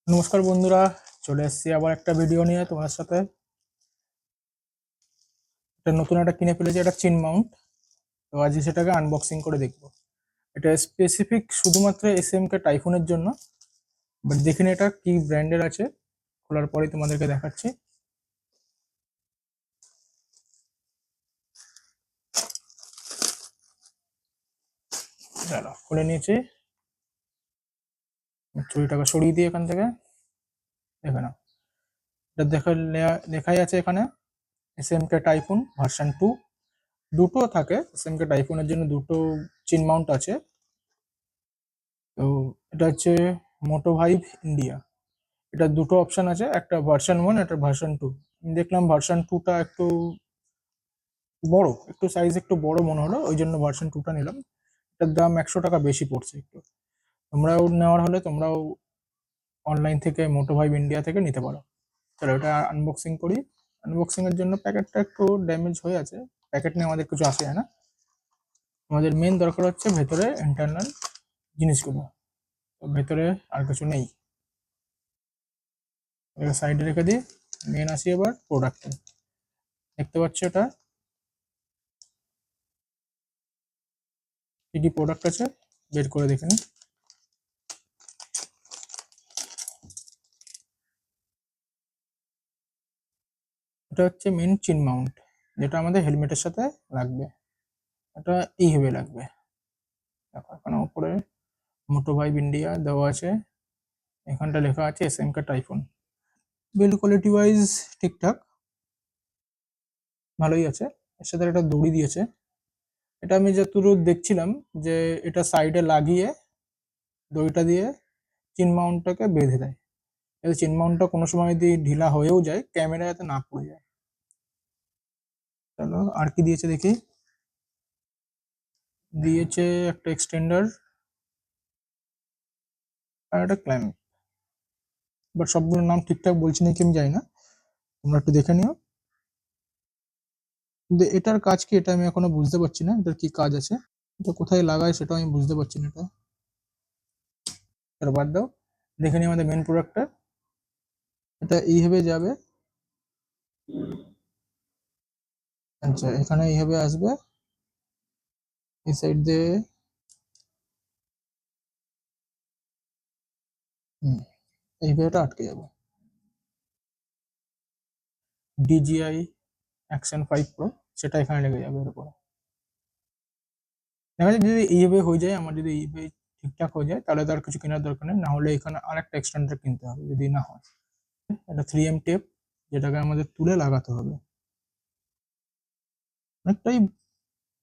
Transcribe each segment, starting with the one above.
নমস্কার বন্ধুরা, চলে এসেছি আবার একটা ভিডিও নিয়ে তোমার সাথে। এটা নতুন একটা কিনে ফেলেছি, এটা চিন মাউন্ট। তো আজ সেটাকে আনবক্সিং করে দেখবো। এটা স্পেসিফিক শুধুমাত্র এসএমকে টাইফুনের জন্য। বাট দেখিনি এটা কি ব্র্যান্ডের আছে, খোলার পরেই তোমাদেরকে দেখাচ্ছি। দাঁড়াও, খুলে নিয়েছি। ছুরিটাকে সরিয়ে দিই এখান থেকে। দেখে নাও, এটা লেখাই আছে এখানে এসএমকে টাইফুন ভার্সন 2। দুটো থাকে এসএমকে টাইফুনের জন্য, দুটো চিন মাউন্ট আছে। তো এটা হচ্ছে মোটো ভাইভ ইন্ডিয়া। এটা দুটো অপশন আছে, একটা ভার্সন 1, একটা ভার্সন 2। আমি দেখলাম ভার্সন 2টা একটু বড়, একটু সাইজ একটু বড় মনে হলো, ওই জন্য ভার্সন 2টা নিলাম। এটার দাম 100 টাকা বেশি পড়ছে একটু। তোমরাও নেওয়ার হলে তোমরাও অনলাইন থেকে মোটো ভাইভ ইন্ডিয়া থেকে নিতে পারো। চলো এটা আনবক্সিং করি। আনবক্সিং এর জন্য প্যাকেটটা একটু ড্যামেজ হয়ে আছে। প্যাকেট নিয়ে আমাদের কিছু আসে যায় না, আমাদের মেন দরকার হচ্ছে ভেতরে ইন্টারনাল জিনিসগুলো। তো ভেতরে আর কিছু নেই, এটা সাইডে রেখে দিই। মেন আসি এবার প্রোডাক্টে। দেখতে পাচ্ছ এটা কি কি প্রোডাক্ট আছে, বের করে দেখে নিই। এটা হচ্ছে মেন চিন মাউন্ট, যেটা আমাদের হেলমেটের সাথে লাগবে। এটা এইভাবে লাগবে। দেখো এখানে উপরে মোটো ভাইভ ইন্ডিয়া দেওয়া আছে, এখানটা লেখা আছে এসএমকে টাইফুন। বিল্ড কোয়ালিটি ওয়াইজ ঠিকঠাক, ভালোই আছে। এর সাথে একটা দড়ি দিয়েছে। এটা আমি যতদূর দেখছিলাম যে এটা সাইডে লাগিয়ে দড়িটা দিয়ে চিন মাউন্টটাকে বেঁধে দেয়। এই চিন মাউন্টটা কোনো সময় যদি ঢিলা হয়েও যায়, ক্যামেরা যাতে না পড়ে যায়। চলো আর কি দিয়েছে দেখি। দিয়েছে একটা এক্সটেন্ডার আর একটা ক্ল্যাম্প। বাট সবগুলোর নাম ঠিকঠাক বলছি নাকি আমি জানি না, তোমরা একটু দেখে নিও। কিন্তু এটার কাজ কি এটা আমি এখনো বুঝতে পারছি না, এটার কি কাজ আছে, এটা কোথায় লাগায় সেটা আমি বুঝতে পারছি না। এটা বাদ দাও, দেখে নিই আমাদের মেন প্রোডাক্টটা। এটা এইভাবে যাবে। আচ্ছা, এখানে এইভাবে আসবে, এই সাইড দিয়ে। হুম, এইভাবে এটা আটকে যাবে। DJI Action 5 Pro সেটা এখানে লেগে যাবে এর উপরে। দেখা যায় যদি এইভাবে হয়ে যায়, আমার যদি এইভাবে ঠিকঠাক হয়ে যায়, তাহলে তো আর কিছু কেনার দরকার নেই। না হলে এখানে আরেকটা এক্সটেন্ডার কিনতে হবে যদি না হয়। এটা 3M টেপ, যেটাকে আমাদের তুলে লাগাতে হবে। অনেকটাই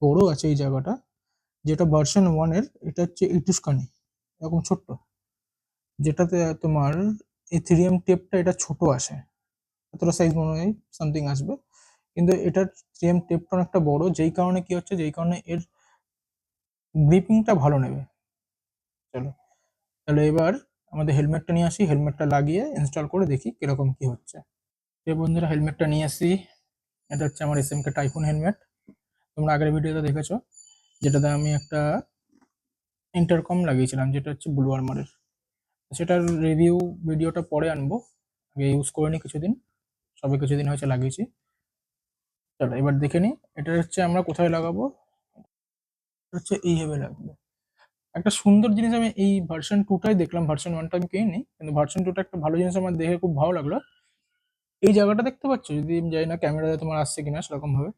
বড় আছে এই জায়গাটা। যেটা ভার্সন 1 এর, এটা হচ্ছে একটুখানি এরকম ছোট্ট। যেটাতে তোমার এই 3M টেপটা এটা ছোট আসে, এতটা সাইজ মনে হয় সামথিং আসবে। কিন্তু এটার 3M টেপটা অনেকটা বড়, যেই কারণে কি হচ্ছে, যেই কারণে এর গ্রিপিংটা ভালো নেবে। চলো তাহলে এবার আমাদের হেলমেটটা নিয়ে আসি, হেলমেটটা লাগিয়ে ইনস্টল করে দেখি কিরকম কি হচ্ছে। যে বন্ধুরা, হেলমেটটা নিয়ে আসি। এটা হচ্ছে আমার এসএমকে টাইফুন হেলমেট। তোমরা আগের ভিডিওতে দেখেছো, যেটাতে আমি একটা ইন্টারকম লাগিয়েছিলাম, যেটা হচ্ছে ব্লু আর্মারের। সেটার রিভিউ ভিডিওটা পরে আনবো, আগে ইউজ করে নিই কিছুদিন। সবে কিছুদিন হয়েছে লাগিয়েছি। চলো এবার দেখে নিই এটা হচ্ছে আমরা কোথায় লাগাবো। এটা হচ্ছে এইভাবে লাগবে। একটা সুন্দর জিনিস আমি এই ভার্সন 2টাই দেখলাম, ভার্সন 1টা আমি কিনিনি, কিন্তু ভার্সন 2টা একটা ভালো জিনিস আমার দেখে খুব ভালো লাগলো। এই জায়গাটা দেখতে পাচ্ছ, যদি আমি জানি না ক্যামেরাতে তোমার আসছে কিনা সেরকম ভাবে।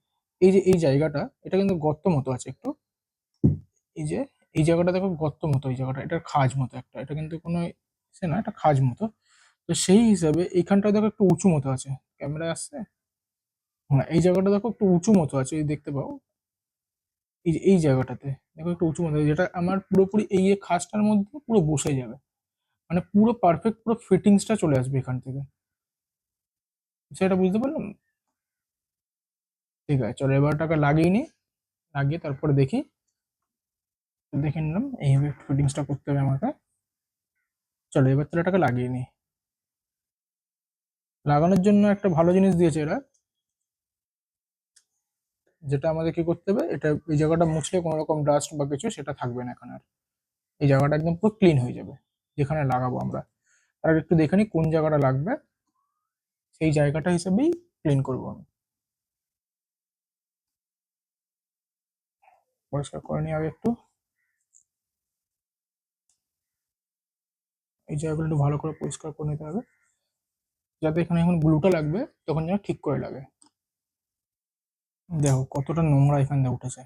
এই যে এই জায়গাটা, এটা কিন্তু গর্ত মতো আছে একটু। এই যে এই জায়গাটা দেখো গর্ত মতো, এই জায়গাটা এটার খাজ মতো একটা, এটা কিন্তু কোনো সে না, এটা খাজ মতো। তো সেই হিসাবে এইখানটা দেখো একটু উঁচু মতো আছে। ক্যামেরায় আসছে? হ্যাঁ, এই জায়গাটা দেখো একটু উঁচু মতো আছে, এই দেখতে পাও। এই যে এই জায়গাটাতে দেখো একটু উঁচু মতো আছে, যেটা আমার পুরোপুরি এই যে খাঁজটার মধ্যে পুরো বসে যাবে। মানে পুরো পারফেক্ট, পুরো ফিটিংসটা চলে আসবে এখান থেকে। সেটা বুঝতে পারলাম। ঠিক আছে, চলো এবার ওটাকে লাগিয়ে নিই। লাগিয়ে তারপরে দেখি। দেখে নিলাম এইভাবে ফিটিংসটা করতে হবে আমাকে। চলো এবার তাহলে এটাকে লাগিয়ে নিই। লাগানোর জন্য একটা ভালো জিনিস দিয়েছে এরা, যেটা আমাদের কি করতে হবে, এটা এই জায়গাটা মুছলে কোনো রকম ডাস্ট বা কিছু সেটা থাকবে না এখানে আর। এই জায়গাটা একদম পুরো ক্লিন হয়ে যাবে যেখানে লাগাবো আমরা। তার আগে একটু দেখে নিই কোন জায়গাটা লাগবে, সেই জায়গাটা হিসেবেই ক্লিন করবো আমি। পরিষ্কার করে নিই আগে একটু, এই জায়গাগুলো একটু ভালো করে পরিষ্কার করে নিতে হবে, যাতে এখানে এখন গ্লুটা লাগবে তখন যেন ঠিক করে লাগে। দেখো কতটা নোংরা এখান দিয়ে উঠেছে,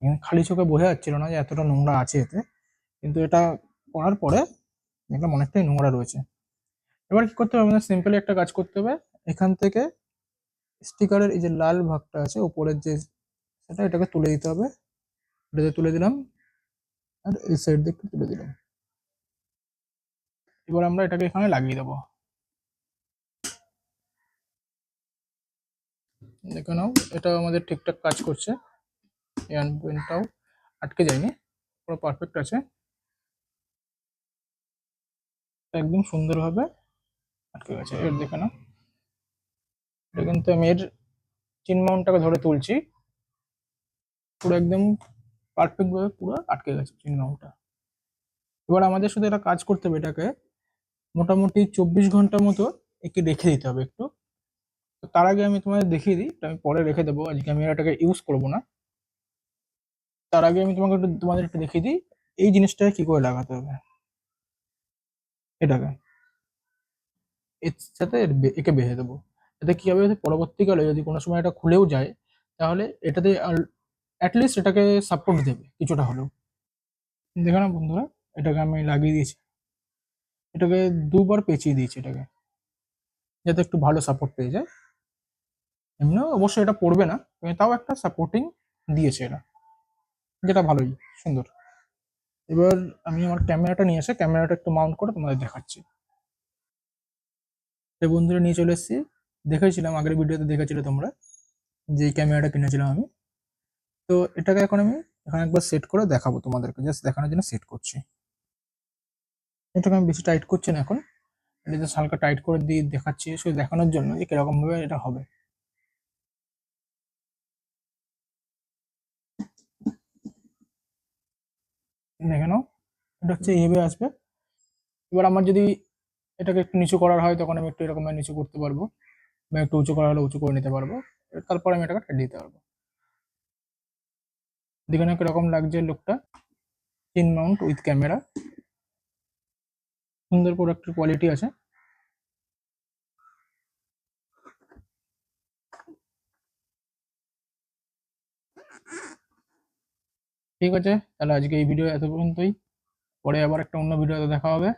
এখানে খালি চোখে বোঝা যাচ্ছিল না যে এতটা নোংরা আছে এতে, কিন্তু এটা করার পরে দেখলাম অনেকটাই নোংরা রয়েছে। এবার কি করতে হবে, আমাদের সিম্পলি একটা কাজ করতে হবে, এখান থেকে স্টিকারের এই যে লাল ভাগটা আছে উপরের যে, এটাকে তুলে দিতে হবে। এটাতে তুলে দিলাম, আর এই সাইড দিয়ে একটু তুলে দিলাম। এবার আমরা এটাকে এখানে লাগিয়ে দেবো। দেখে নাও, এটা আমাদের ঠিকঠাক কাজ করছে, এয়ার পেনটাও আটকে যায়নি, পুরো পারফেক্ট আছে, একদম সুন্দরভাবে আটকে গেছে। এর দেখে নাও, এটা কিন্তু আমি এর চিন মাউন্টটাকে ধরে তুলছি, পুরো একদম পারফেক্ট ভাবে পুরো আটকে গেছে চিন মাউন্টটা। এবার আমাদের শুধু এটা কাজ করতে হবে, এটাকে মোটামুটি 24 ঘন্টা মতো একে রেখে দিতে হবে একটু। তো তার আগে আমি তোমাদের দেখিয়ে দিই, এটা আমি পরে রেখে দেবো, আজকে আমি এটাকে ইউজ করবো না। তার আগে আমি তোমাদের একটু দেখিয়ে দিই এই জিনিসটাকে কি করে লাগাতে হবে। এটাকে এর সাথে একে বেঁধে দেবো। এতে কি হবে, পরবর্তীকালে যদি কোনো সময় এটা খুলেও যায়, তাহলে এটাতে অ্যাটলিস্ট এটাকে সাপোর্ট দেবে কিছুটা হলেও। দেখো না বন্ধুরা, এটাকে আমি লাগিয়ে দিয়েছি, এটাকে দুবার পেঁচিয়ে দিয়েছি এটাকে, যাতে একটু ভালো সাপোর্ট পেয়ে যায়। এমনিও অবশ্যই এটা পড়বে না, কিন্তু তাও একটা সাপোর্টিং দিয়েছে এটা, যেটা ভালোই সুন্দর। এবার আমি আমার ক্যামেরাটা নিয়ে এসে ক্যামেরাটা একটু মাউন্ট করে তোমাদের দেখাচ্ছি। তো বন্ধুরা নিয়ে চলে এসেছি, দেখেছিলাম আগের ভিডিওতে দেখেছিলে তোমরা যে এই ক্যামেরাটা কিনেছিলাম আমি। তো এটাকে এখন আমি এখানে একবার সেট করে দেখাবো তোমাদেরকে, জাস্ট দেখানোর জন্য সেট করছি। এটাকে আমি বেশি টাইট করছি না এখন, এটা জাস্ট হালকা টাইট করে দিয়ে দেখাচ্ছি, শুধু দেখানোর জন্য যে কিরকম ভাবে এটা হবে। দেখে নাও, এটা হচ্ছে এইভাবে আসবে। এবার আমার যদি এটাকে একটু নিচু করার হয়, তখন আমি একটু এরকম ভাবে নিচু করতে পারবো, বা একটু উঁচু করা হলে উঁচু করে নিতে পারবো। তারপর আমি এটাকে টেনে দিতে পারবো। দেখে নাও কিরকম লাগছে লুকটা, চিন মাউন্ট উইথ ক্যামেরা, সুন্দর প্রোডাক্টের কোয়ালিটি আছে। ঠিক আছে, তাহলে আজকে এই ভিডিও এত পর্যন্তই, পরে আবার একটা অন্য ভিডিওতে দেখা হবে।